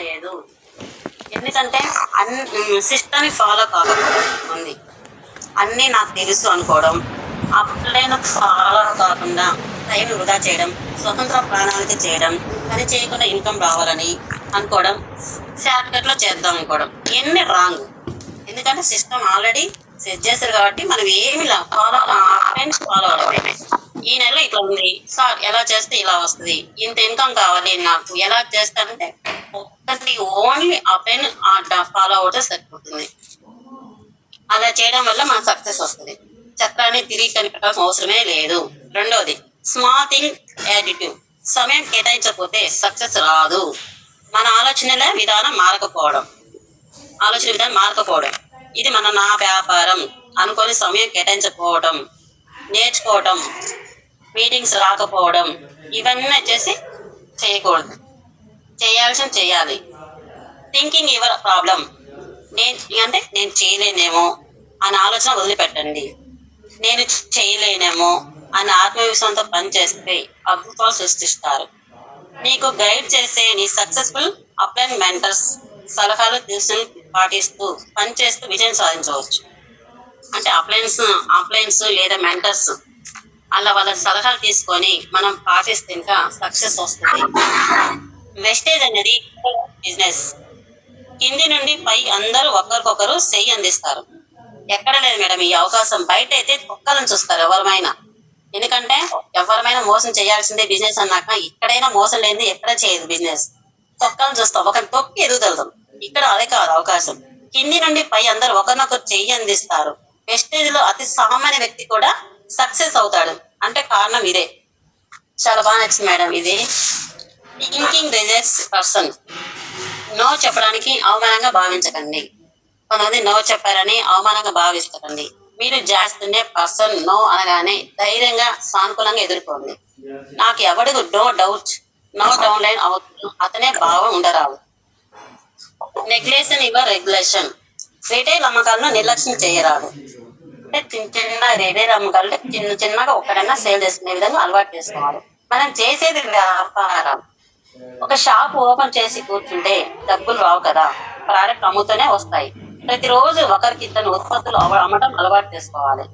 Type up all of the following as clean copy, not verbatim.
లేదు. ఎందుకంటే సిస్టమ్ని ఫాలో కాకుండా అన్నీ నాకు తెలుసు అనుకోవడం, అప్పుడైనా ఫాలో కాకుండా టైం వృధా చేయడం, స్వతంత్ర ప్రణాళిక చేయడం, పని చేయకుండా ఇన్కమ్ రావాలని అనుకోవడం, షార్ట్కట్లో చేద్దాం అనుకోవడం ఇవన్నీ రాంగ్. ఎందుకంటే సిస్టమ్ ఆల్రెడీ సెట్ చేశారు కాబట్టి మనం ఏమి ఫాలో అవడమే. ఈ నెల ఇట్లా ఉంది సార్, ఎలా చేస్తే ఇలా వస్తుంది, ఇంత ఇన్కమ్ కావాలి నాకు, ఎలా చేస్తానంటే ఒక్కటి ఓన్లీ ఆ పెన్ ఫాలో అవుతే సరిపోతుంది. అలా చేయడం వల్ల మనకు సక్సెస్ వస్తుంది. చక్రాన్ని తిరిగి కనిపెట్టాల్సిన అవసరమే లేదు. రెండోది స్మాల్ థింగ్ యాటిట్యూడ్. సమయం కేటాయించకపోతే సక్సెస్ రాదు. మన ఆలోచన విధానం మారకపోవడం, ఇది నా వ్యాపారం అనుకొని సమయం కేటాయించకపోవడం, నేర్చుకోవడం, మీటింగ్స్ రాకపోవడం, ఇవన్నీ వచ్చేసి చేయకూడదు. చేయాలి. Thinking your problem. నేను చేయలేనేమో అనే ఆలోచన వదిలిపెట్టండి. నేను చేయలేనేమో అనే ఆత్మవిశ్వాసంతో పనిచేస్తే అద్భుతాలు సృష్టిస్తారు. నీకు గైడ్ చేసే నీ సక్సెస్ఫుల్ అప్లైన్ మెంటర్స్ సలహాలు సూచనలు పాటిస్తూ పనిచేస్తూ విజయం సాధించవచ్చు. అంటే అప్లైన్స్ లేదా మెంటర్స్ అలా వాళ్ళ సలహాలు తీసుకొని మనం పాటిస్తే ఇంకా సక్సెస్ వస్తుంది. వెస్టేజ్ అనేది బిజినెస్. కింది నుండి పై అందరూ ఒకరికొకరు చెయ్యి అందిస్తారు. ఎక్కడ లేదు మేడం ఈ అవకాశం. బయట అయితే ఒక్కలను చూస్తారు ఎవరమైనా. ఎందుకంటే ఎవరమైనా మోసం చేయాల్సిందే బిజినెస్ అన్నాక. ఇక్కడైనా మోసం లేనిది ఎక్కడ చేయదు బిజినెస్. తొక్కలను చూస్తాం, ఒకరిని తొక్కి ఎదుగుతాం. ఇక్కడ అదే కాదు అవకాశం. కింది నుండి పై అందరూ ఒకరినొకరు చెయ్యి అందిస్తారు. వెస్టేజ్ లో అతి సామాన్య వ్యక్తి కూడా సక్సెస్ అవుతాడు. అంటే కారణం ఇదే. చాలా బాగా నచ్చింది మేడం ఇది. Thinking rejects person. నో చెప్పడానికి అవమానంగా భావించకండి. కొంతమంది నో చెప్పారని అవమానంగా భావిస్తారండి. మీరు చేస్తుండే పర్సన్ నో అనగానే ధైర్యంగా సానుకూలంగా ఎదుర్కోండి. నాకు ఎవడికి నో డౌన్ లైన్ అవుతుంది అతనే భావం ఉండరాదు. నెగ్లెక్షన్ యువర్ రెగ్యులేషన్. రిటైల్ అమ్మకాలను నిర్లక్ష్యం చేయరాదు. అంటే చిన్న రిటైల్ అమ్మకాలు చిన్నగా ఒక్కడైనా సేల్ చేసుకునే విధంగా అలవాటు చేసుకోవాలి. మనం చేసేది వ్యాపారం. ఒక షాప్ ఓపెన్ చేసి కూర్చుంటే డబ్బులు రావు కదా, ప్రోడక్ట్ అమ్ముతూనే వస్తాయి. ప్రతిరోజు ఒకరికి ఇద్దరు ఉత్పత్తులు అమ్మటం అలవాటు చేసుకోవాలి.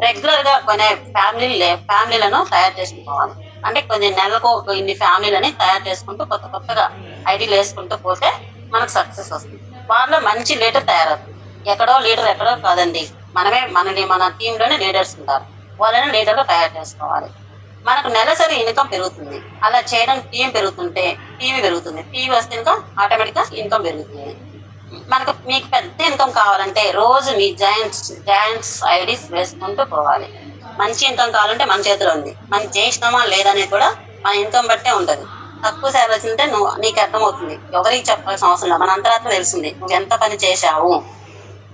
రెగ్యులర్ గా కొనే ఫ్యామిలీలను తయారు చేసుకోవాలి. అంటే కొన్ని నెలలకు ఇన్ని ఫ్యామిలీలని తయారు చేసుకుంటూ కొత్తగా ఐడియాలు వేసుకుంటూ పోతే మనకు సక్సెస్ వస్తుంది. వాళ్ళలో మంచి లీడర్ తయారవుతుంది. ఎక్కడో కాదండి, మన టీంలోనే లీడర్స్ ఉంటారు. వాళ్ళని లీడర్గా తయారు చేసుకోవాలి. మనకు నెలసరి ఇన్కమ్ పెరుగుతుంది. అలా చేయడం టీం పెరుగుతుంటే టీవీ పెరుగుతుంది. టీవీ వస్తే ఇన్కమ్ ఆటోమేటిక్గా ఇన్కమ్ పెరుగుతుంది. మీకు పెద్ద ఇన్కమ్ కావాలంటే రోజు మీ జాయింట్స్ ఐడీస్ వేసుకుంటూ పోవాలి. మంచి ఇన్కమ్ కావాలంటే మన చేతిలో ఉంది. మనం చేసినామా లేదనేది కూడా మన ఇన్కమ్ బట్టే ఉంటుంది. తక్కువ శాలరీ వచ్చింటే నీకు అర్థమవుతుంది. ఎవరికి చెప్పాల్సిన అవసరం లేదు. మన అంతరాత్మ తెలిసింది నువ్వు ఎంత పని చేశావు.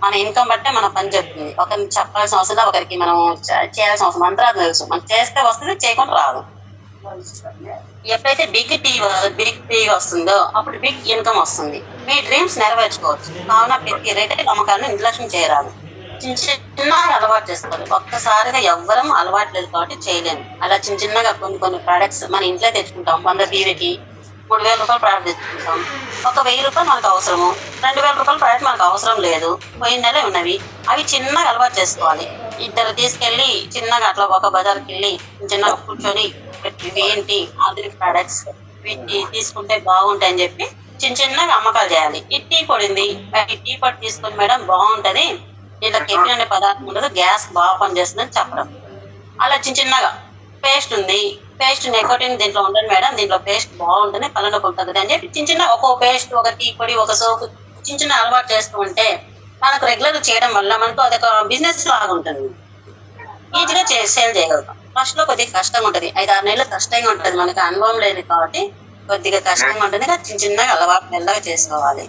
మన ఇన్కమ్ బట్టే మన పని చెప్తుంది. ఒకరికి చెప్పాల్సిన అవసరం, ఒకరికి మనం చేయాల్సిన అవసరం అంతరాత్మ తెలుసు. మనం చేస్తే వస్తుంది, చేయకుండా రాదు. ఎప్పుడైతే బిగ్ టీవీ వస్తుందో అప్పుడు బిగ్ ఇన్కమ్ వస్తుంది. మీ డ్రీమ్స్ నెరవేర్చుకోవచ్చు. కావున ప్రతి రిటైల్ అమ్మకాలను నిర్లక్ష్యం చేయరాదు. చిన్నగా అలవాటు చేసుకోవాలి. ఒక్కసారిగా ఎవ్వరం అలవాటు లేదు కాబట్టి చేయలేము. అలా చిన్నగా కొన్ని ప్రోడక్ట్స్ మన ఇంట్లో తెచ్చుకుంటాం. 100 టీవీకి 3000 రూపాయలు ప్రోడక్ట్ తెచ్చుకుంటాం. ఒక 1000 రూపాయలు మనకు అవసరము, 2000 రూపాయల ప్రోడక్ట్ మనకు అవసరం లేదు. పోయిన నెలే ఉన్నవి. అవి చిన్నగా అలవాటు చేసుకోవాలి. ఇద్దరు తీసుకెళ్ళి చిన్నగా అట్లా ఒక బజార్కి వెళ్ళి చిన్నగా కూర్చొని ఏంటి ఆధునిక ప్రోడక్ట్స్ వీటిని తీసుకుంటే బాగుంటాయని చెప్పి చిన్నగా అమ్మకాలు చేయాలి. ఈ టీ పొడింది, టీ పొడి తీసుకొని మేడం బాగుంటది, దీంట్లో కెఫిన్ అనే పదార్థం ఉండదు, గ్యాస్ బాగా పనిచేస్తుందని చెప్పడం. అలా చిన్నగా పేస్ట్ ఉంది, పేస్ట్ నికోటిన్ దీంట్లో ఉండదు మేడం, దీంట్లో పేస్ట్ బాగుంటుంది, పళ్ళనొప్పి ఉంటుంది అని చెప్పి చిన్న ఒక పేస్ట్, ఒక టీ పొడి, ఒక సోపు చిన్న అలవాటు చేస్తూ ఉంటే మనకు రెగ్యులర్ చేయడం వల్ల మనకు అదొక బిజినెస్ లాగా ఉంటుంది. ఈజీగా సేల్ చేయగలుగుతాం. ఫస్ట్ లో కొద్దిగా కష్టంగా ఉంటుంది. 5-6 నెలలు కష్టంగా ఉంటుంది. మనకి అనుభవం లేదు కాబట్టి కొద్దిగా కష్టంగా ఉంటుంది. చిన్నగా అలవాటు మెల్లగా చేసుకోవాలి.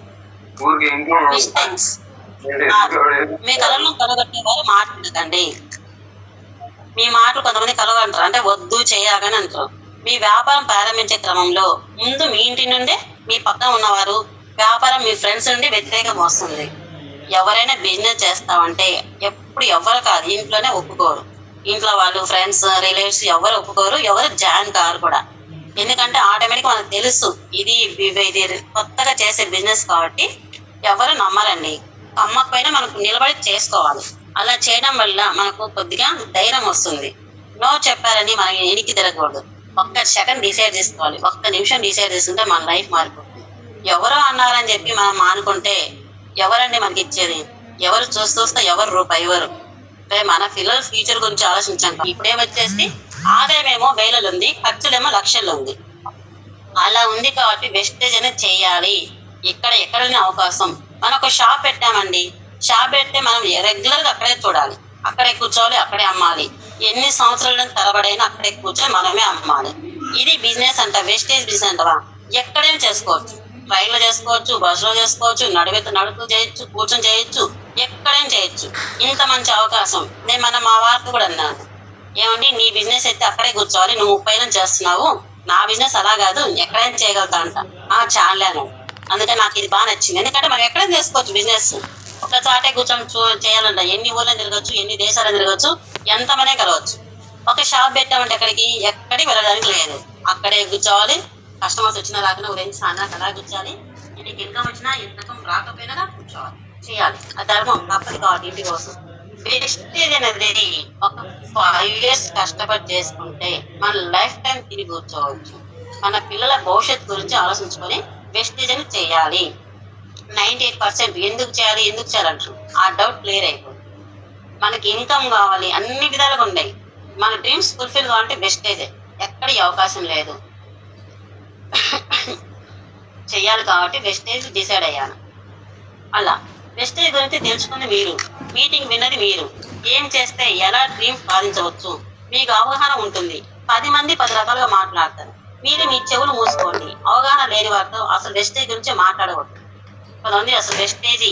మీ కళలను కలగట్టే వారు మాట్లాడకండి. మీ మాటలు కొంతమంది కలగంటారు, అంటే వద్దు చేయాలని అంటారు. మీ వ్యాపారం ప్రారంభించే క్రమంలో ముందు మీ ఇంటి నుండే మీ పక్కన ఉన్నవారు, వ్యాపారం మీ ఫ్రెండ్స్ నుండి వ్యతిరేకం వస్తుంది. ఎవరైనా బిజినెస్ చేస్తామంటే ఎప్పుడు ఎవరు కాదు, ఇంట్లోనే ఒప్పుకోరు. ఇంట్లో వాళ్ళు, ఫ్రెండ్స్, రిలేటివ్స్ ఎవరు ఒప్పుకోరు, ఎవరు జాయిన్ కారు కూడా. ఎందుకంటే ఆటోమేటిక్ మనకు తెలుసు ఇది ఇది కొత్తగా చేసే బిజినెస్ కాబట్టి ఎవరు నమ్మరండి. నమ్మకపోయినా మనకు నిలబడి చేసుకోవాలి. అలా చేయడం వల్ల మనకు కొద్దిగా ధైర్యం వస్తుంది. నో చెప్పారని మనం ఎనికి తిరగకూడదు. ఒక్క సెకండ్ డిసైడ్ చేసుకోవాలి. ఒక్క నిమిషం డిసైడ్ చేసుకుంటే మన లైఫ్ మారిపోతుంది. ఎవరో అన్నారని చెప్పి మనం మానుకుంటే ఎవరండి మనకి ఇచ్చేది? ఎవరు చూస్తే ఎవరు రూపాయి ఎవరు? మన పిల్లల ఫ్యూచర్ గురించి ఆలోచించాం. ఇప్పుడేమొచ్చేసి ఆదాయమేమో వేలలో ఉంది, ఖర్చులేమో లక్షల్లో ఉంది. అలా ఉంది కాబట్టి వెస్టేజ్ అనేది చేయాలి. ఎక్కడనే అవకాశం. మనం ఒక షాప్ పెట్టామండి, షాప్ పెడితే మనం రెగ్యులర్ గా అక్కడే చూడాలి, అక్కడే కూర్చోవాలి, అక్కడే అమ్మాలి. ఎన్ని సంవత్సరాల తరబడైనా అక్కడే కూర్చొని మనమే అమ్మాలి. ఇది బిజినెస్ అంట. వెస్టేజ్ బిజినెస్ అంటవా? ఎక్కడైనా చేసుకోవచ్చు. రైల్లో చేసుకోవచ్చు, బస్సులో చేసుకోవచ్చు, నడుతూ చేయొచ్చు, కూర్చొని చేయొచ్చు, ఎక్కడైనా చేయొచ్చు. ఇంత మంచి అవకాశం. నేను మా వారితో కూడా అన్నాను, ఏమండి నీ బిజినెస్ అయితే అక్కడే కూర్చోవాలి, నువ్వు 30 ఏళ్ళు చేస్తున్నావు, నా బిజినెస్ అలా కాదు, ఎక్కడైనా చేయగలుగుతా అంట. చాలా అన్నాడు. అందుకే నాకు ఇది బాగా నచ్చింది. ఎందుకంటే మనం ఎక్కడైనా చేసుకోవచ్చు బిజినెస్. ఒక చాటే కూర్చొని చేయాలంట. ఎన్ని ఊళ్ళని తిరగచ్చు, ఎన్ని దేశాలను తిరగచ్చు, ఎంతమంది కలవచ్చు. ఒక షాప్ పెట్టామంటే ఎక్కడికి వెళ్ళడానికి లేదు, అక్కడే కూర్చోవాలి. కస్టమర్స్ వచ్చినా రాకుండా ఉదయించి అన్నాక అలా కూర్చోవాలి. ఇంటికి ఇన్కమ్ వచ్చినా ఇన్కమ్ రాకపోయినా కూర్చోవాలి, చేయాలి. ఆ ధర్మం తప్పదు కాబట్టి ఇంటి కోసం. వెస్టేజ్ అనేది ఒక 5 years కష్టపడి చేసుకుంటే మన లైఫ్ టైం తిరిగి కూర్చోవచ్చు. మన పిల్లల భవిష్యత్తు గురించి ఆలోచించుకొని వెస్టేజ్ అని చేయాలి. 98% ఎందుకు చేయాలంటారు. ఆ డౌట్ క్లియర్ అయిపోతుంది. మనకి ఇన్కమ్ కావాలి, అన్ని విధాలుగా ఉన్నాయి. మన డ్రీమ్స్ ఫుల్ఫిల్ కావాలంటే వెస్టేజే. ఎక్కడి అవకాశం లేదు. చెయ్యాలి కాబట్టి వెస్టేజ్ డిసైడ్ అయ్యాను. అలా వెస్టేజ్ గురించి తెలుసుకుంది మీరు, మీటింగ్ విన్నది మీరు. ఏం చేస్తే ఎలా డ్రీమ్ సాధించవచ్చు మీకు అవగాహన ఉంటుంది. 10 మంది 10 రకాలుగా మాట్లాడతారు. మీరు మీ చెవులు మూసుకోండి. అవగాహన లేని వారితో అసలు వెస్టేజ్ గురించి మాట్లాడకూడదు. కొంతమంది అసలు వెస్టేజ్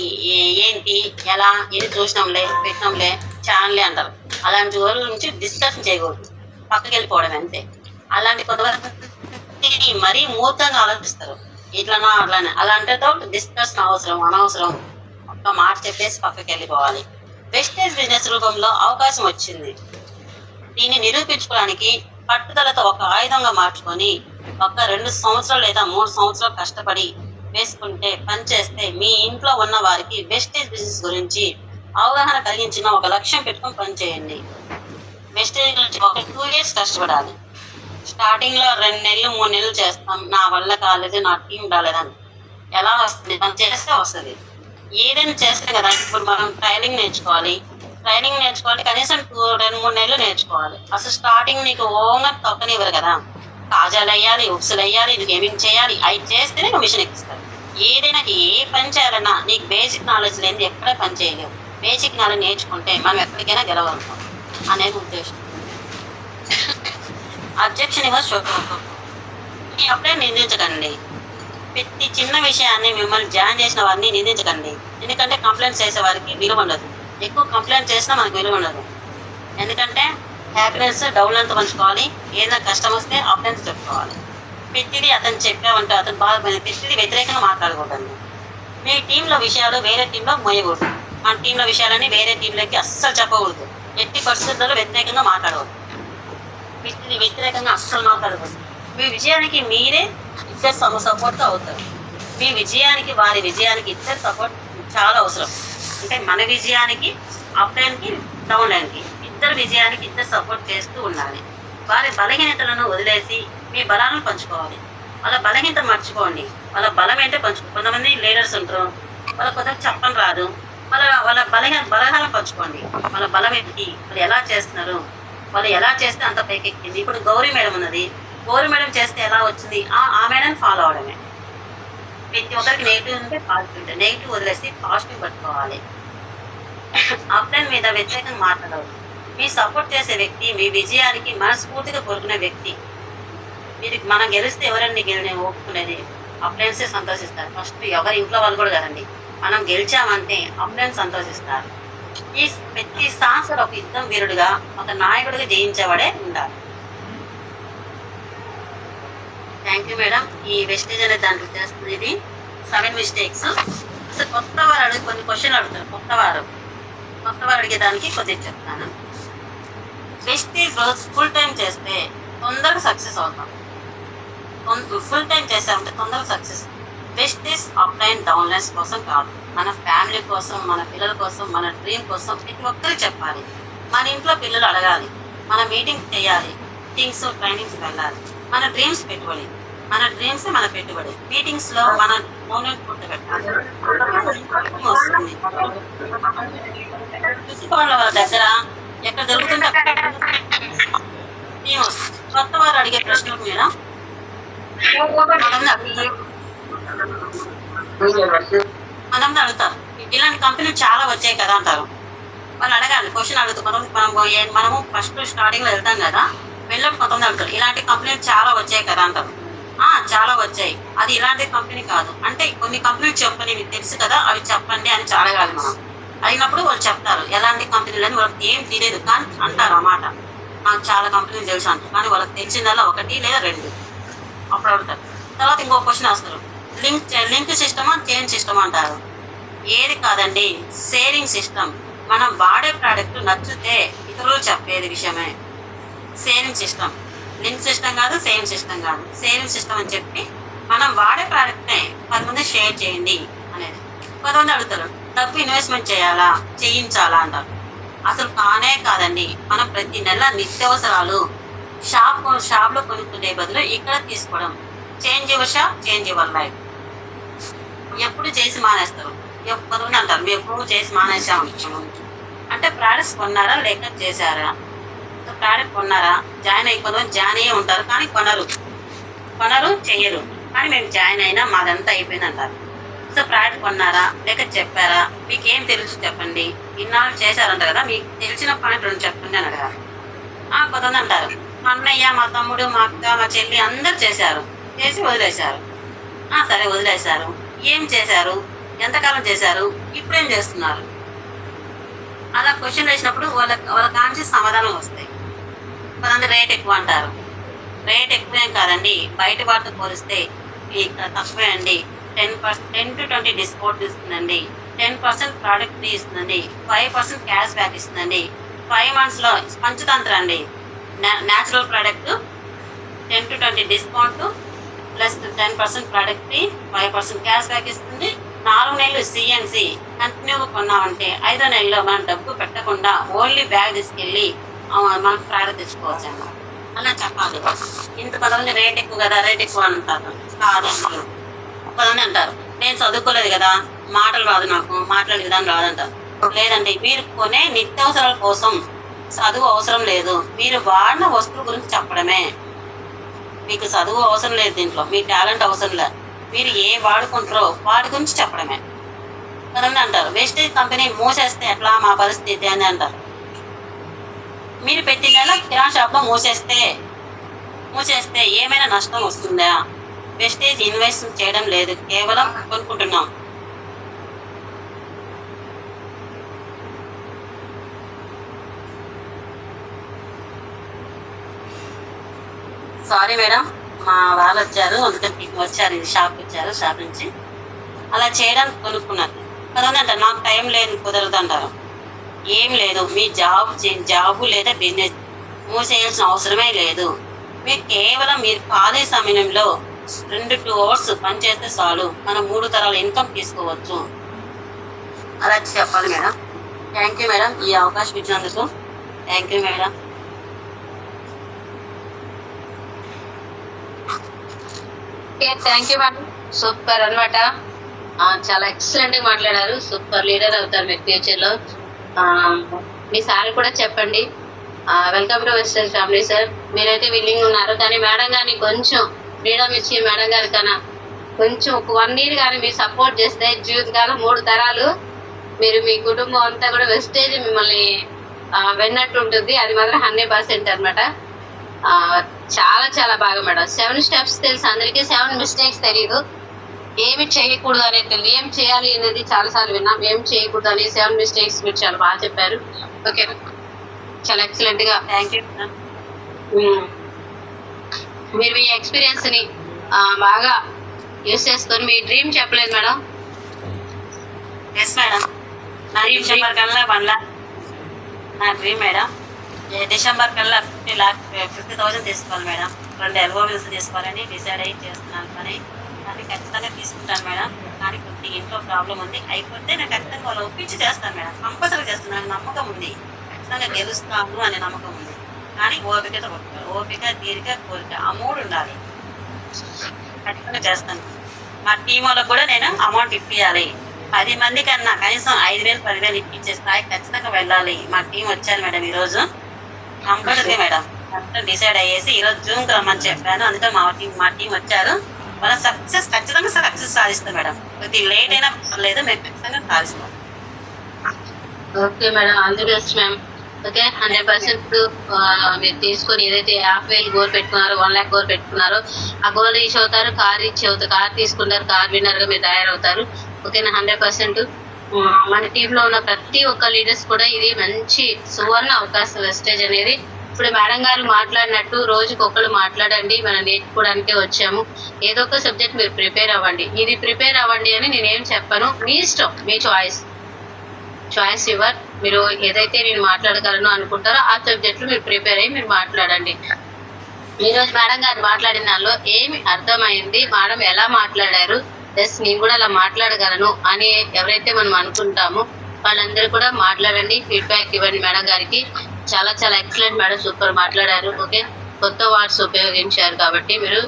ఏంటి, ఎలా, ఇది చూసినాంలే, పెట్టినాంలే, ఛానల్లే అంటారు. అలాంటి వాళ్ళ నుంచి డిస్కషన్ చేయకూడదు, పక్కకి వెళ్ళిపోవడం అంతే. అలాంటి కొంతమంది మరీ మూర్తంగా ఆలోచిస్తారు, ఇట్లనా అట్లానే. అలాంటితో డిస్కషన్ అనవసరం. ఒక్క మాట చెప్పేసి పక్కకి వెళ్ళిపోవాలి. వెస్టేజ్ బిజినెస్ రూపంలో అవకాశం వచ్చింది. దీన్ని నిరూపించుకోవడానికి పట్టుదలతో ఒక ఆయుధంగా మార్చుకొని ఒక 2 సంవత్సరాలు లేదా 3 సంవత్సరాలు కష్టపడి వేసుకుంటే పనిచేస్తే మీ ఇంట్లో ఉన్న వారికి వెస్టేజ్ బిజినెస్ గురించి అవగాహన కలిగించిన ఒక లక్ష్యం పెట్టుకొని పనిచేయండి. వెస్టేజ్ గురించి ఒక 2 years కష్టపడాలి. స్టార్టింగ్ లో 2 నెలలు 3 నెలలు చేస్తాం, నా వల్ల కాలేదు, నా టీం రాలేదని ఎలా వస్తుంది? మనం చేస్తే వస్తుంది. ఏదైనా చేస్తే కదా. ఇప్పుడు మనం ట్రైనింగ్ నేర్చుకోవాలి, కనీసం 2-3 నెలలు నేర్చుకోవాలి. అసలు స్టార్టింగ్ నీకు ఓన్గా తొక్కనివ్వరు కదా. కాజాలు వేయాలి, ఉక్సులు వేయాలి, నీకు ఏమేమి చేయాలి, అవి చేస్తేనే నువ్వు మిషన్ ఎక్కిస్తారు. ఏదైనా ఏ పని చేయాలన్నా నీకు బేసిక్ నాలెడ్జ్ లేని ఎక్కడే పని చేయలేవు. బేసిక్ నాలెడ్జ్ నేర్చుకుంటే మనం ఎక్కడికైనా గెలవగలుగుతాం అనేది ఉద్దేశం. అబ్జెక్షన్ అప్పుడే నిందించకండి. ప్రతి చిన్న విషయాన్ని మిమ్మల్ని జాయిన్ చేసిన వారిని నిందించకండి. ఎందుకంటే కంప్లైంట్ చేసే వారికి విలువ ఉండదు. ఎక్కువ కంప్లైంట్ చేసినా మనకు విలువ ఉండదు. ఎందుకంటే హ్యాపీనెస్ డౌన్లంతా పంచుకోవాలి. ఏదైనా కష్టం వస్తే అప్లైన్స్ చెప్పుకోవాలి. ప్రతిదీ అతను చెప్పామంటే అతను బాధపడింది, ప్రతిదీ వ్యతిరేకంగా మాట్లాడకూడదు. మీ టీంలో విషయాలు వేరే టీంలో మోయకూడదు. మన టీంలో విషయాలని వేరే టీంలోకి అస్సలు చెప్పకూడదు. ఎట్టి పరిస్థితుల్లో వ్యతిరేకంగా మాట్లాడకూడదు. వ్యతిరేకంగా అస్సలు మాట్లాడకూడదు. మీ విజయానికి మీరే ఇద్దరు సపోర్ట్ అవుతారు. మీ విజయానికి వారి విజయానికి ఇద్దరు సపోర్ట్ చాలా అవసరం. అంటే మన విజయానికి అప్లైన్కి డౌన్లైన్కి ఇద్దరు విజయానికి ఇద్దరు సపోర్ట్ చేస్తూ ఉండాలి. వారి బలహీనతలను వదిలేసి మీ బలాలను పంచుకోవాలి. వాళ్ళ బలహీనత మర్చిపోండి, వాళ్ళ బలం ఏంటో పంచుకో. కొంతమంది లీడర్స్ ఉంటారు, వాళ్ళ కొంతమంది చెప్పని రాదు. వాళ్ళ బలహీనతలను పంచుకోండి. వాళ్ళ బలం ఏంటి, వాళ్ళు ఎలా చేస్తున్నారు, వాళ్ళు ఎలా చేస్తే అంత పైకెక్కింది. ఇప్పుడు గౌరీ మేడం ఉన్నది, గౌరీ మేడం చేస్తే ఎలా వచ్చింది, ఆ మేడం ఫాలో అవడమే. ప్రతి ఒక్కరికి నెగిటివ్ ఉంటే పాజిటివ్ ఉంటే నెగిటివ్ వదిలేసి పాజిటివ్ పట్టుకోవాలి. అప్లైన్ మీద వ్యతిరేకంగా మాట్లాడవద్దు. మీ సపోర్ట్ చేసే వ్యక్తి మీ విజయానికి మనస్ఫూర్తిగా కోరుకునే వ్యక్తి. మనం గెలిస్తే ఎవరండి ఒప్పుకునేది? అప్లైన్సే సంతోషిస్తారు. ఫస్ట్ ఎవరి ఇంట్లో వాళ్ళు కూడా కదండి. మనం గెలిచామంటే అప్లైన్స్ సంతోషిస్తారు. ఈ ప్రతి సంవత్సరం ఒక యుద్ధం వీరుడుగా, ఒక నాయకుడిగా జయించేవాడే ఉండాలి. Thank you madam. ఈ వెస్టేజ్ అనేది దాంట్లో చేస్తుంది. ఇది 7 mistakes. అసలు కొత్త వారు కొన్ని క్వశ్చన్లు అడుగుతారు. కొత్త వారు అడిగేదానికి కొద్దిగా చెప్తాను. వెస్టేజ్ రోజు ఫుల్ టైం చేస్తే తొందరగా సక్సెస్ అవుతాం. ఫుల్ టైం చేసామంటే తొందరగా సక్సెస్. వెస్టేజ్ అప్లైన్ డౌన్లైన్స్ కోసం కాదు, మన ఫ్యామిలీ కోసం, మన పిల్లల కోసం, మన డ్రీమ్ కోసం ప్రతి ఒక్కరికి చెప్పాలి. మన ఇంట్లో పిల్లలు అడగాలి, మన మీటింగ్ చేయాలి, మీటింగ్స్ ట్రైనింగ్స్ వెళ్ళాలి. మన డ్రీమ్స్ పెట్టుబడి, మన డ్రీమ్స్ మన పెట్టుబడి. మీటింగ్స్ లో మన మూమెంట్ పెట్టాలి వస్తుంది. చూసుకోవాలి వాళ్ళ దగ్గర ఎక్కడ దొరుకుతుందో టీం వస్తుంది. కొత్త వారు అడిగే ప్రశ్నలకు మీద కొంతమంది అడుగుతారు, ఇలాంటి కంపెనీలు చాలా వచ్చాయి కదా అంటారు. వాళ్ళు అడగాలి, క్వశ్చన్ అడుగుతారు. మనము ఫస్ట్ స్టార్టింగ్ లో వెళ్తాం కదా, వెళ్ళినప్పుడు కొంతమంది అడుగుతారు ఇలాంటి కంపెనీలు చాలా వచ్చాయి కదా అంటారు. చాలా వచ్చాయి, అది ఇలాంటి కంపెనీ కాదు అంటే కొన్ని కంపెనీలు చెప్పని మీకు తెలుసు కదా, అవి చెప్పండి అని అడగాలి. మనం అడిగినప్పుడు వాళ్ళు చెప్తారు ఎలాంటి కంపెనీలు అని. వాళ్ళకి ఏం తెలియదు కానీ అంటారు అన్నమాట, నాకు చాలా కంపెనీలు తెలుసు అంటారు. కానీ వాళ్ళకి తెలిసిందల్లా 1 లేదా 2 అప్పుడు అడుగుతారు. తర్వాత ఇంకో క్వశ్చన్ వస్తారు, లింక్ సిస్టమా చైన్ సిస్టమ్ అంటారు. ఏది కాదండి, షేరింగ్ సిస్టమ్. మనం వాడే ప్రోడక్ట్ నచ్చితే ఇతరులు చెప్పేది విషయమే షేరింగ్ సిస్టమ్. లింక్ సిస్టమ్ కాదు, షేరింగ్ సిస్టమ్ కాదు, షేరింగ్ సిస్టమ్ అని చెప్పి మనం వాడే ప్రోడక్ట్నే 10 మంది షేర్ చేయండి అనేది. కొంతమంది అడుగుతారు డబ్బు ఇన్వెస్ట్మెంట్ చేయించాలా అంటారు. అసలు కానే కాదండి. మనం ప్రతి నెల నిత్యావసరాలు షాప్లో కొనుక్కునే బదులు ఇక్కడ తీసుకోవడం. Change your shop, change your life. ఎప్పుడు చేసి మానేస్తారు. కొంతమంది అంటారు మేము ఎప్పుడు చేసి మానేసాము అంటే ప్రోడక్ట్స్ కొన్నారా లేక చేశారా. ప్రోడక్ట్ కొన్నారా, జాయిన్ అయిపోదాం, జాయిన్ అయ్యే ఉంటారు కానీ కొనరు చెయ్యరు. కానీ మేము జాయిన్ అయినా మాదంతా అయిపోయింది అంటారు. సో ప్రోడక్ట్ కొన్నారా లేక చెప్పారా, మీకు ఏం తెలుసు చెప్పండి, ఇన్నాళ్ళు చేశారంట కదా, మీకు తెలిసిన పాయింట్ 2 చెప్పండి అని అడగారు. కొంతమంది అంటారు మా అన్నయ్య, మా తమ్ముడు, మా అక్క, మా చెల్లి అందరు చేశారు, చేసి వదిలేశారు. సరే వదిలేశారు, ఏం చేశారు, ఎంతకాలం చేశారు, ఇప్పుడేం చేస్తున్నారు. అలా క్వశ్చన్ వేసినప్పుడు వాళ్ళ కాంచి సమాధానం వస్తాయి. కొంతమంది రేట్ ఎక్కువ అంటారు. రేట్ ఎక్కువేం కాదండి, బయట వాటితో పోలిస్తే ఇక్కడ తక్కువే అండి. 10 to 20 డిస్కౌంట్ ఇస్తుందండి, 10% ప్రోడక్ట్ ఫ్రీ ఇస్తుందండి, 5% క్యాష్ బ్యాక్ ఇస్తుందండి, 5 monthsలో పంచతంత్ర అండి, natural product 10 to 20 discount plus 10% product free, 5% cash back ఇస్తుంది. 4 నెలలు సిఎన్సి కంటిన్యూగా కొన్నామంటే 5వ నెలలో మనం డబ్బు పెట్టకుండా ఓన్లీ బ్యాగ్ తీసుకెళ్ళి మనం ప్రోడక్ట్ తెచ్చుకోవచ్చు అన్నమాట. అలా చెప్పాలి. ఇంత కొంతమంది రేట్ ఎక్కువ కదా, రేట్ ఎక్కువ అంటారు. కాదండి, కొంతమంది అంటారు నేను చదువుకోలేదు కదా, మాటలు రాదు, నాకు మాట్లాడే విధానం రాదంటారు. లేదండి, మీరు కొనే నిత్యావసరాల కోసం చదువు అవసరం లేదు, మీరు వాడిన వస్తువుల గురించి చెప్పడమే. మీకు చదువు అవసరం లేదు, దీంట్లో మీ టాలెంట్ అవసరం లేదు, మీరు ఏ వాడుకుంటారో వాటి గురించి చెప్పడమే. కొంతమంది అంటారు వెస్టేజ్ కంపెనీ మూసేస్తే ఎట్లా మా పరిస్థితి అని అంటారు. మీరు పెట్టిన నెల కిరాణా షాప్లో మూసేస్తే ఏమైనా నష్టం వస్తుందా? వెస్టేజ్ ఇన్వెస్ట్ చేయడం లేదు, కేవలం కొనుక్కుంటున్నాం. సారీ మేడం, మా వాళ్ళు వచ్చారు, అందుకని వచ్చారు, ఇది షాప్కి వచ్చారు, షాప్ నుంచి అలా చేయడానికి కొనుక్కున్నారు. కదండి అంటారు నాకు టైం లేదు, కుదరదు అంటారు. ఏం లేదు, మీ జాబు లేదా బిజినెస్ మూసేయాల్సిన అవసరమే లేదు. మీరు కేవలం మీరు ఖాళీ సమయంలో 2 hours పనిచేస్తే చాలు, మనం 3 తరాల ఇన్కమ్ తీసుకోవచ్చు. అలా చెప్పాలి మేడం. థ్యాంక్ యూ మేడం, ఈ అవకాశం ఇచ్చినందుకు thank you madam. Thank you madam, super అనమాట. చాలా ఎక్సలెంట్ గా మాట్లాడారు. సూపర్ లీడర్ అవుతారు మీరు ఫ్యూచర్ లో. మీ సార్ కూడా చెప్పండి welcome to western family sir. మీరైతే విల్లింగ్ ఉన్నారు, కానీ మేడం గారిని కొంచెం ఫ్రీడమ్ ఇచ్చి మేడం గారి కన్నా కొంచెం ఒక 1 year కానీ మీరు సపోర్ట్ చేస్తే జీవితకాలం 3 తరాలు మీరు మీ కుటుంబం అంతా కూడా వెస్టేజ్ మిమ్మల్ని విన్నట్టు ఉంటుంది. అది మాత్రం 100% అనమాట. చాలా చాలా బాగా మేడం. 7 steps తెలుసు అందరికీ, 7 mistakes తెలియదు. ఏమి చేయకూడదు అనేది తెలియదు, ఏం చేయాలి అనేది చాలాసార్లు విన్నాం. ఏం చేయకూడదు అని 7 mistakes మీరు చాలా బాగా చెప్పారు. ఓకే, చాలా ఎక్సలెంట్ గా. Thank you. మీరు మీ ఎక్స్పీరియన్స్ ని బాగా యూస్ చేసుకొని మీ డ్రీమ్ చెప్పలేదు మేడం. ఎస్ మేడం, నా డిసెంబర్ కల్లా 1 lakh నా డ్రీమ్ మేడం. డిసెంబర్ కల్లా 50,000 తీసుకోవాలి మేడం. 2 ఎల్ఓవిల్స్ తీసుకోవాలని డిసైడ్ అయ్యి చేస్తున్నాను పని. కానీ ఖచ్చితంగా తీసుకుంటాను మేడం. కానీ కొద్దిగా ఇంట్లో ప్రాబ్లం ఉంది. అయిపోతే నేను ఖచ్చితంగా వాళ్ళు ఒప్పించి చేస్తాను మేడం. కంపల్సరీ చేస్తాను. నాకు నమ్మకం ఉంది. ఖచ్చితంగా గెలుస్తాను అనే నమ్మకం ఉంది. కానీ ఓపిక, తీరిక, కోరిక ఆ 3 ఉండాలి. ఖచ్చితంగా చేస్తాను. మా టీం వాళ్ళకు కూడా నేను అమౌంట్ ఇప్పించాలి. 10 మంది కన్నా కనీసం 5,000, 10,000 ఇప్పించే స్థాయి ఖచ్చితంగా వెళ్ళాలి. మా టీం వచ్చారు మేడం ఈరోజు. కంపల్సరీ మేడం డిసైడ్ అయ్యేసి ఈరోజు జూమ్కి రమ్మని చెప్పాను. అందుకే మా టీం వచ్చారు. వాళ్ళ ఖచ్చితంగా సక్సెస్ సాధిస్తాం మేడం. కొద్దిగా లేట్ అయినా పర్లేదు, మేము ఖచ్చితంగా సాధిస్తాం. Okay madam, all the best ma'am. Okay, 100% మీరు తీసుకొని ఏదైతే 50,000 గోల్ పెట్టుకున్నారో, 1 lakh గోల్ పెట్టుకున్నారో ఆ గోల్ రీచ్ అవుతారు. కార్ తీసుకుంటారు. కార్ విన్నర్ గా మీరు తయారవుతారు. ఓకేనా? 100% మన టీంలో ఉన్న ప్రతి ఒక్క లీడర్స్ కూడా ఇది మంచి సువర్ణ అవకాశం. వెస్టేజ్ అనేది ఇప్పుడు మేడం గారు మాట్లాడినట్టు రోజుకి ఒకళ్ళు మాట్లాడండి. మనం నేర్చుకోవడానికే వచ్చాము. ఏదో ఒక సబ్జెక్ట్ మీరు ప్రిపేర్ అవ్వండి. ఇది ప్రిపేర్ అవ్వండి అని నేనేం చెప్పను. మీ ఇష్టం, మీ చాయిస్ యువర్. మీరు ఏదైతే నేను మాట్లాడగలను అనుకుంటారో ఆ సబ్జెక్టులు మీరు ప్రిపేర్ అయ్యి మీరు మాట్లాడండి. ఈరోజు మేడం గారు మాట్లాడిన దానిలో ఏమి అర్థమైంది, మేడం ఎలా మాట్లాడారు, ఎస్ నేను కూడా అలా మాట్లాడగలను అని ఎవరైతే మనం అనుకుంటామో వాళ్ళందరూ కూడా మాట్లాడండి. ఫీడ్బ్యాక్ ఇవ్వండి మేడం గారికి. చాలా చాలా ఎక్సలెంట్ మేడం, సూపర్ మాట్లాడారు. ఓకే, కొత్త వర్డ్స్ ఉపయోగించారు కాబట్టి మీరు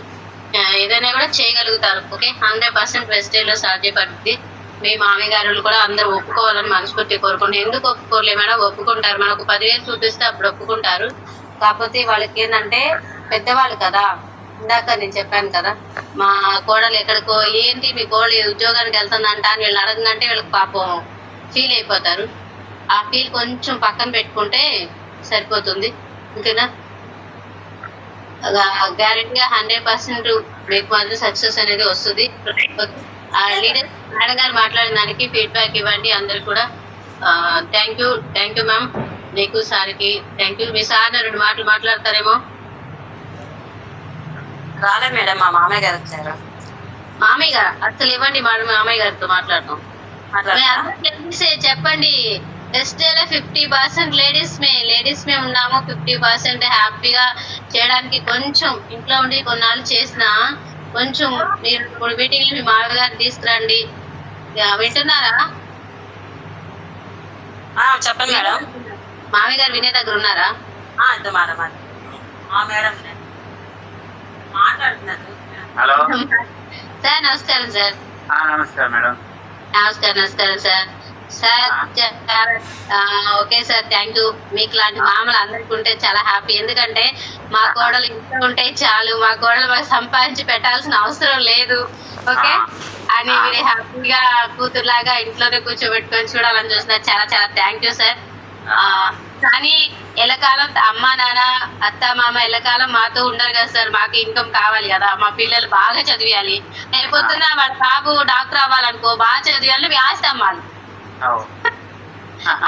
ఏదైనా కూడా చేయగలుగుతారు. ఓకే, 100% వెస్టేజ్లో సాధ్యపడుతుంది. మీ మామయ్య గారు కూడా అందరూ ఒప్పుకోవాలని మనస్ఫూర్తి కోరుకుంటారు. ఎందుకు ఒప్పుకోలే మేడం? ఒప్పుకుంటారు. మనకు 10,000 చూపిస్తే అప్పుడు ఒప్పుకుంటారు. కాకపోతే వాళ్ళకి ఏంటంటే పెద్దవాళ్ళు కదా, ఇందాక నేను చెప్పాను కదా, మా కోడలు ఎక్కడికో ఏంటి మీ కోడలు ఉద్యోగానికి వెళ్తుందంట అని వీళ్ళు అడగంటే వీళ్ళకి పాపం ఫీల్ అయిపోతారు. ఆ ఫీల్ కొంచెం పక్కన పెట్టుకుంటే సరిపోతుంది. ఓకేనా? గ్యారెంటీగా 100% మీకు మాత్రం సక్సెస్ అనేది వస్తుంది. ఆ లీడర్ మేడం గారు మాట్లాడిన దానికి ఫీడ్బ్యాక్ ఇవ్వండి అందరు కూడా. Thank you ma'am. నీకు సార్కి థ్యాంక్ యూ. మీ సార్ 2 మాటలు మాట్లాడతారేమో. రాలేదు మేడం, మా మామయ్య గారు వచ్చారు. మామయ్య గారు అసలు ఇవ్వండి మేడం, మామయ్య గారితో మాట్లాడతాం. చెప్పండి. నెక్స్ట్ డేలో 50% లేడీస్ మే ఉన్నాము. 50% హ్యాపీగా చేయడానికి కొంచెం ఇంట్లో ఉండి కొన్నాళ్ళు చేసిన కొంచెం మీరు 3 మీటింగ్లు మీ మామయ్య గారిని తీసుకురండి. వింటున్నారా? చెప్పండి మేడం. మామయ్య గారు వినే దగ్గర ఉన్నారా? మేడం మాట్లాడుతున్నారు. హలో సార్, నమస్కారం సార్. నమస్కారం మేడం. నమస్కారం sir. Okay sir, thank you. మీకు లాంటి మామలు అందరికి ఉంటే చాలా హ్యాపీ. ఎందుకంటే మా కోడలు ఇంట్లో ఉంటే చాలు, మా కోడలు మాకు సంపాదించి పెట్టాల్సిన అవసరం లేదు. ఓకే అని మీరు హ్యాపీగా కూతురులాగా ఇంట్లోనే కూర్చోబెట్టుకొని చూడాలని చూస్తున్నారు. చాలా చాలా థ్యాంక్ యూ సార్. కానీ ఎల్లకాలం అమ్మ నాన్న అత్త మామ ఎల్లకాలం మాతో ఉండరు కదా సార్. మాకు ఇన్కమ్ కావాలి కదా, మా పిల్లలు బాగా చదివాలి. లేకపోతున్నా వాళ్ళ బాబు డాక్టర్ అవ్వాలనుకో, బాగా చదివాలి, మీ ఆస్తి అమ్మాలి.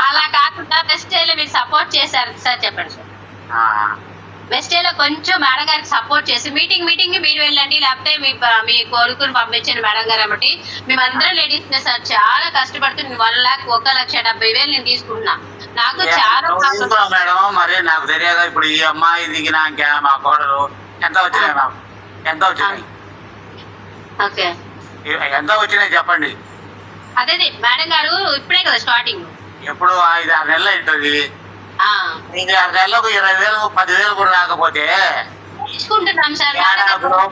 అలా కాకుండా వెస్టేలో మీరు సపోర్ట్ చేశారు సార్. చెప్పండి సార్. వెస్టేలో కొంచెం మేడం గారికి సపోర్ట్ చేసి మీటింగ్ మీరు వెళ్ళండి. లేకపోతే మీ కొడుకుని పంపించండి మేడం గారు. కాబట్టి మేమందరం లేడీస్ సార్ చాలా కష్టపడుతుంది. 1,70,000 నేను తీసుకుంటున్నా. నాకు చాలా మేడం. మరి నాకు తెలియదు ఇప్పుడు ఈ అమ్మాయి దిగినాక మా కోడలు ఎంత వచ్చినాయి మ్యామ్? ఎంత వచ్చినాయి? ఓకే, ఎంత వచ్చినాయి చెప్పండి. అదే మేడం గారు ఇప్పుడే కదా స్టార్టింగ్. ఎప్పుడు 5-6 నెలలు అవుతుంది. 5-6 నెలలకు 20,000, 10,000 కూడా రాకపోతే తీసుకుంటున్నాం సార్.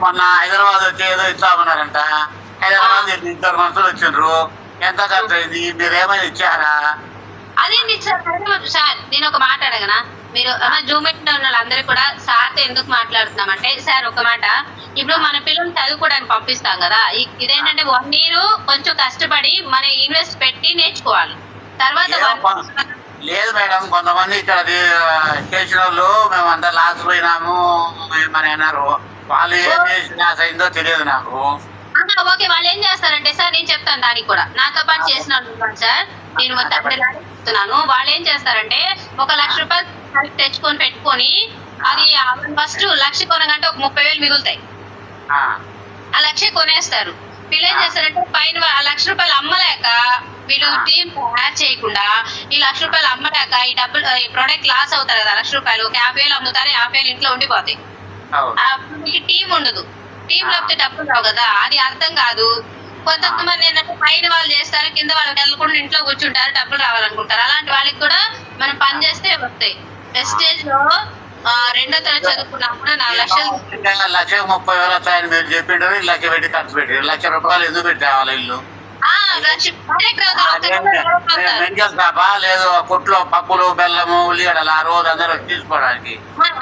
మొన్న హైదరాబాద్ వచ్చి ఏదో ఇస్తామన్నారంట. హైదరాబాద్ 2 మనుషులు వచ్చిండ్రు. ఎంత ఖర్చు అయింది? మీరు ఏమైనా ఇచ్చారా? అదేంటి సార్, నేను ఒక మాట అడగనా? మీరు జూమ్ మీటింగ్ ఉన్న వాళ్ళందరూ కూడా సార్తో ఎందుకు మాట్లాడుతున్నామంటే, సార్ ఒక మాట, ఇప్పుడు మన పిల్లలు చదువుకోవడానికి పంపిస్తాం కదా, ఇదేంటంటే 1 year కొంచెం కష్టపడి మన ఇన్వెస్ట్ పెట్టి నేర్చుకోవాలి. తర్వాత లేదు మేడం, కొంతమంది ఇక్కడ చేసిన వాళ్ళు మేమంతా లాస్ పోయినాము అని అన్నారు. వాళ్ళు ఏం చేసి లాస్ అయిందో తెలియదు నాకు. ఓకే, వాళ్ళు ఏం చేస్తారంటే సార్, నేను చెప్తాను దానికి కూడా. నాతో పాటు చేసిన సార్, నేను చెప్తున్నాను. వాళ్ళు ఏం చేస్తారంటే 1 లక్ష రూపాయలు తెచ్చుకొని పెట్టుకొని, అది ఫస్ట్ 1 లక్ష కొనగంటే ఒక 30,000 మిగులుతాయి. ఆ 1 లక్ష కొనేస్తారు. వీళ్ళు ఏం చేస్తారంటే పైన 1 లక్ష రూపాయలు అమ్మలేక, వీళ్ళు టీం తయారు చేయకుండా ఈ 1 లక్ష రూపాయలు అమ్మలేక ఈ డబ్బులు ఈ ప్రొడక్ట్ లాస్ అవుతారు కదా. 1 లక్ష రూపాయలు 50,000 అమ్ముతారు, 50,000 ఇంట్లో ఉండిపోతాయి. అవును. మీకు టీం ఉండదు, టీం లేకపోతే డబ్బులు రావు కదా, అది అర్థం కాదు. కొంతమంది ఏంటంటే పైన వాళ్ళు చేస్తారు, కింద వాళ్ళకి వెళ్ళకుండా ఇంట్లో కూర్చుంటారు, డబ్బులు రావాలనుకుంటారు. అలాంటి వాళ్ళకి కూడా మనం పని చేస్తే వస్తాయి. వెస్టేజ్ లో 2వ తరగతి చదువుకున్నప్పుడు 4 లక్షలు 1,30,000 వస్తాయని మీరు చెప్పిండ్రు, 1,00,000 పెట్టి ఖర్చు పెట్టి 1,00,000 రూపాయలు ఎందుకు పెట్టేవాళ్ళు ఇల్లు? మెంటల్ షాపా లేదు కొట్లో పప్పులు బెల్లము ఉల్లిగడ్డలు ఆ రోజు అందరూ తీసుకోవడానికి?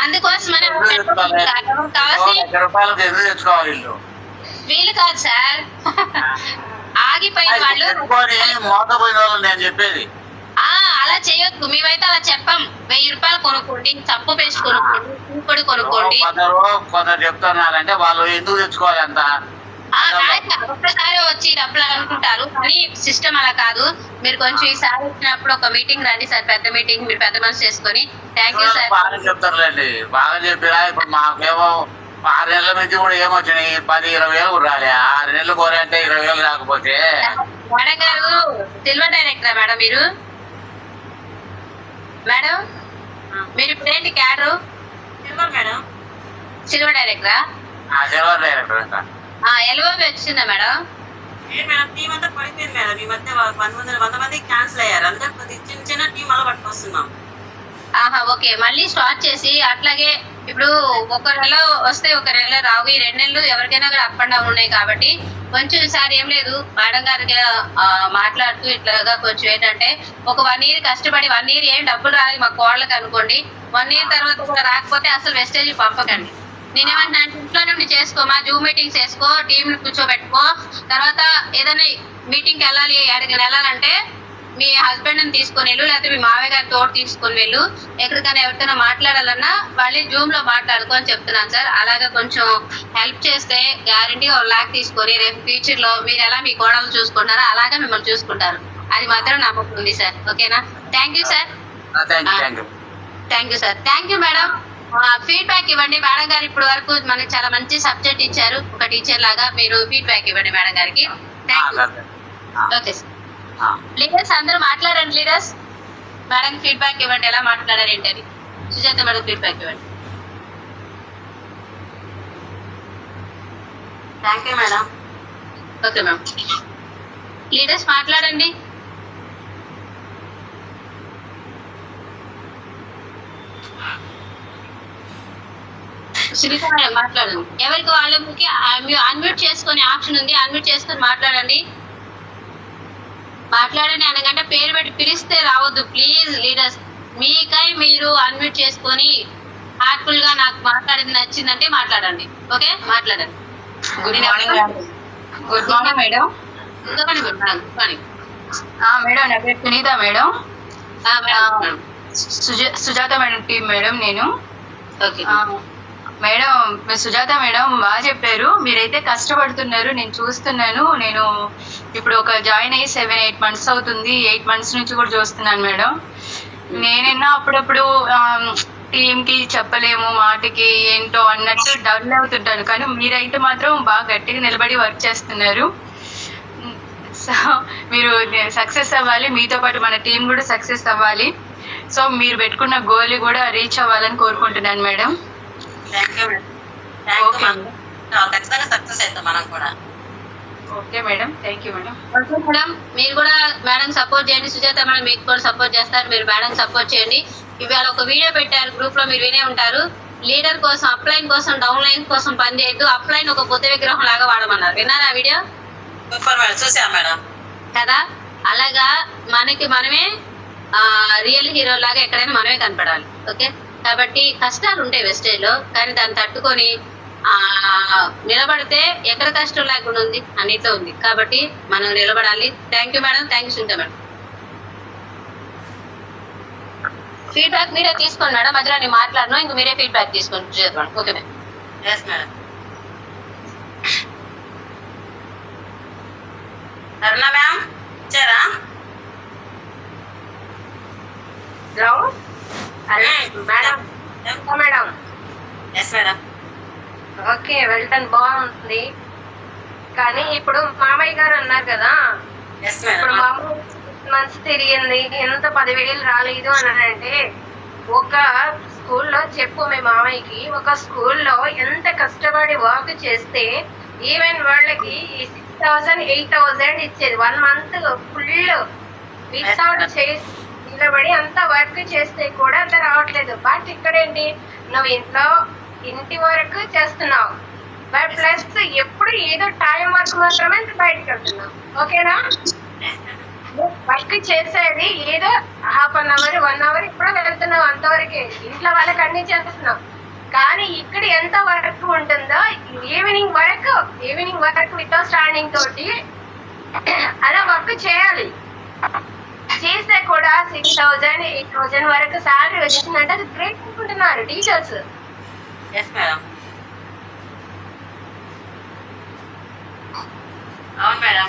అందుకోసమనే 1,00,000 రూపాయలకు ఎందుకు తెచ్చుకోవాలి ఇల్లు? వీలు కాదు సార్, ఆగిపోయిన వాళ్ళు మోసపోయిన వాళ్ళు నేను చెప్పేది. అలా చేయొద్దు. మేమైతే అలా చెప్పాం. 1000 రూపాయలు కొనుక్కోండి, చప్పు పేస్ట్ కొనుక్కోండి, ఇంకోటి కొనుక్కోండి. కొందరు చెప్తున్నారంటే వాళ్ళు ఎందుకు తెచ్చుకోవాలి అంత? ఒక్కసారి వచ్చి డబ్బులు అనుకుంటారు, కానీ సిస్టమ్ అలా కాదు. మీరు కొంచెం ఈసారి వచ్చినప్పుడు ఒక మీటింగ్ రండి సార్, పెద్ద మీటింగ్, మీరు పెద్ద మనసు చేసుకొని. Thank you sir. బాగా చెప్తారులేండి, బాగా చెప్పిరా. ఇప్పుడు మాకేమో 6 నెలల నుంచి కూడా ఏమొచ్చినాయి, 10-20 వేలు కూడా రాలే. 6 నెలలు కోరంటే 20 వేలు రాకపోతే. మేడం గారు సిల్వర్ డైరెక్టరా మేడం మీరు? మేడం మీరు ఇప్పుడు ఏంటి క్యాడరు? మేడం సిల్వర్ డైరెక్టరా? Silver director. ఎల్ఓబి వచ్చిందా మేడం? మేడం టీం అంతా పడిపోయింది మేడం. ఈ మధ్య 100 మంది క్యాన్సిల్ అయ్యారు. అందరూ చిన్న చిన్న టీం అలా పట్టుకొస్తున్నాం. ఓకే, మళ్ళీ స్టార్ట్ చేసి అట్లాగే ఇప్పుడు ఒక నెల వస్తే ఒక నెల రావు. ఈ 2 నెలలు ఎవరికైనా కూడా అప్ అండ్ డౌన్ ఉన్నాయి కాబట్టి కొంచెం ఈసారి ఏం లేదు, మేడం గారికి మాట్లాడుతూ ఇట్లాగా కొంచెం ఏంటంటే ఒక 1 ఇయర్ కష్టపడి 1 ఇయర్ ఏం డబ్బులు రాలేదు మా కోళ్ళకి అనుకోండి, 1 ఇయర్ తర్వాత కూడా రాకపోతే అసలు వెస్టేజ్ పంపకండి. నేనేమంటున్నా అంటే ఇంట్లో నుండి చేసుకోమా, జూమ్ మీటింగ్స్ చేసుకో, టీంని కూర్చోబెట్టుకో. తర్వాత ఏదైనా మీటింగ్కి వెళ్ళాలి, ఎక్కడికి వెళ్ళాలంటే మీ హస్బెండ్ని తీసుకొని వెళ్ళు, లేకపోతే మీ మామయ్య గారి తోడు తీసుకొని వెళ్ళు. ఎక్కడికైనా ఎవరికైనా మాట్లాడాలన్నా వాళ్ళు జూమ్ లో మాట్లాడుకో అని చెప్తున్నాను సార్. అలాగే కొంచెం హెల్ప్ చేస్తే గ్యారంటీ 1 లాక్ తీసుకొని రేపు ఫ్యూచర్ లో మీరు ఎలా మీ కోడలు చూసుకుంటారో అలాగే మిమ్మల్ని చూసుకుంటారు. అది మాత్రం నమ్మకం ఉంది సార్. ఓకేనా? Thank you sir. Thank you sir. Thank you madam. Feedback ఇవ్వండి మేడం గారు. ఇప్పుడు వరకు మనకి చాలా మంచి సబ్జెక్ట్ ఇచ్చారు, ఒక టీచర్ లాగా. మీరు ఫీడ్బ్యాక్ ఇవ్వండి మేడం గారికి. Thank you. Okay sir. Leaders అందరూ మాట్లాడండి. లీడర్స్ మేడం ఫీడ్బ్యాక్ ఇవ్వండి, ఎలా మాట్లాడారు ఏంటని. సుజాత మేడం ఫీడ్బ్యాక్ ఇవ్వండి. Thank you madam. Okay ma'am. Leaders మాట్లాడండి. సునీత మేడం మాట్లాడండి. ఎవరికి వాళ్ళకి అన్మ్యూట్ చేసుకొని ఆప్షన్ ఉంది, అన్మ్యూట్ చేసుకొని మాట్లాడండి. మాట్లాడండి అనగంటే పేరు పెట్టి పిలిస్తే రావద్దు ప్లీజ్. లీడర్స్ మీకై మీరు అన్మ్యూట్ చేసుకొని హార్ట్ఫుల్ గా నాకు మాట్లాడింది నచ్చిందంటే మాట్లాడండి. ఓకే, మాట్లాడండి. Good morning madam. Good morning madam. Good morning. Good morning madam, నా పేరు Sunitha madam. Sujatha madam team madam నేను. ఓకే మేడం, సుజాత మేడం బాగా చెప్పారు. మీరైతే కష్టపడుతున్నారు, నేను చూస్తున్నాను. నేను ఇప్పుడు ఒక జాయిన్ అయ్యి 7-8 మంత్స్ అవుతుంది. 8 మంత్స్ నుంచి కూడా చూస్తున్నాను మేడం. నేనైనా అప్పుడప్పుడు టీంకి చెప్పలేము, మాటకి ఏంటో అన్నట్టు డల్ అవుతుంటాను. కానీ మీరైతే మాత్రం బాగా గట్టిగా నిలబడి వర్క్ చేస్తున్నారు. సో మీరు సక్సెస్ అవ్వాలి, మీతో పాటు మన టీం కూడా సక్సెస్ అవ్వాలి. సో మీరు పెట్టుకున్న గోల్ కూడా రీచ్ అవ్వాలని కోరుకుంటున్నాను మేడం. ఖచ్చితంగా సక్సెస్ అవుతాం మనం కూడా. Okay madam, thank you madam. Okay madam, మీరు కూడా మేడం సపోర్ట్ చేయండి. సుజాత మేడం మీకు కూడా సపోర్ట్ చేస్తారు, మీరు మేడం సపోర్ట్ చేయండి. ఇవాళ ఒక వీడియో పెట్టారు గ్రూప్ లో, మీరు వినే ఉంటారు. లీడర్ కోసం అప్లైన్ కోసం డౌన్ లైన్ కోసం పని చేయొద్దు, అప్లైన్ ఒక బుద్ధ విగ్రహం లాగా వాడమన్నారు. విన్నారా వీడియో? సూపర్ మేడం, చూసాం మేడం కదా. అలాగా మనమే రియల్ హీరో లాగా ఎక్కడైనా మనమే కనపడాలి. ఓకే, కాబట్టి కష్టాలు ఉంటాయి వెస్టేజ్ లో, కానీ దాన్ని తట్టుకొని నిలబడితే ఎక్కడ కష్టం లేకుండా ఉంది, అన్నిట్లో ఉంది. కాబట్టి మనం నిలబడాలి. Thank you madam. Thank you Sunitha madam. Feedback మీరే తీసుకోండి మేడం, మధ్యలో నేను మాట్లాడను, ఇంక మీరే ఫీడ్బ్యాక్ తీసుకోండి madam. Okay madam. Yes madam. Aruna ma'am ఇచ్చారా? Madam madam. Yes madam. Okay, వెళ్తాను, బాగుంది. కానీ ఇప్పుడు మామయ్య గారు అన్నారు కదా, ఎస్ ఇప్పుడు మేడం. మామూలు 6 months తిరిగింది, ఎంత 10,000 రాలేదు అని అంటే ఒక స్కూల్లో చెప్పు మీ మామయ్యకి, ఒక స్కూల్లో ఎంత కష్టపడి వర్క్ చేస్తే ఈవెన్ వాళ్ళకి 6,000 8,000 ఇచ్చేది 1 month ఫుల్ వితౌట్ చేసి నిలబడి అంత వర్క్ చేస్తే కూడా అంత రావట్లేదు. బట్ ఇక్కడ ఏంటి, నువ్వు ఇంటి వరకు చేస్తున్నావు, బట్ ప్లస్ ఎప్పుడు ఏదో టైం వర్క్ మాత్రమే బయటకు వెళ్తున్నావు. ఓకేనా? వర్క్ చేసేది ఏదో 1/2 hour 1 hour ఇప్పుడు వెళ్తున్నావు, అంతవరకే ఇంట్లో వాళ్ళకి అన్ని చేస్తున్నావు. కానీ ఇక్కడ ఎంత వర్క్ ఉంటుందో ఈవినింగ్ వరకు వితౌట్ స్టాండింగ్ తోటి అలా వర్క్ చేయాలి. చేస్తే కూడా 6,000 8,000 వరకు శాలరీ వచ్చిందంటే అది గ్రేట్ అనుకుంటున్నారు టీచర్స్. Yes madam. అవును మేడం.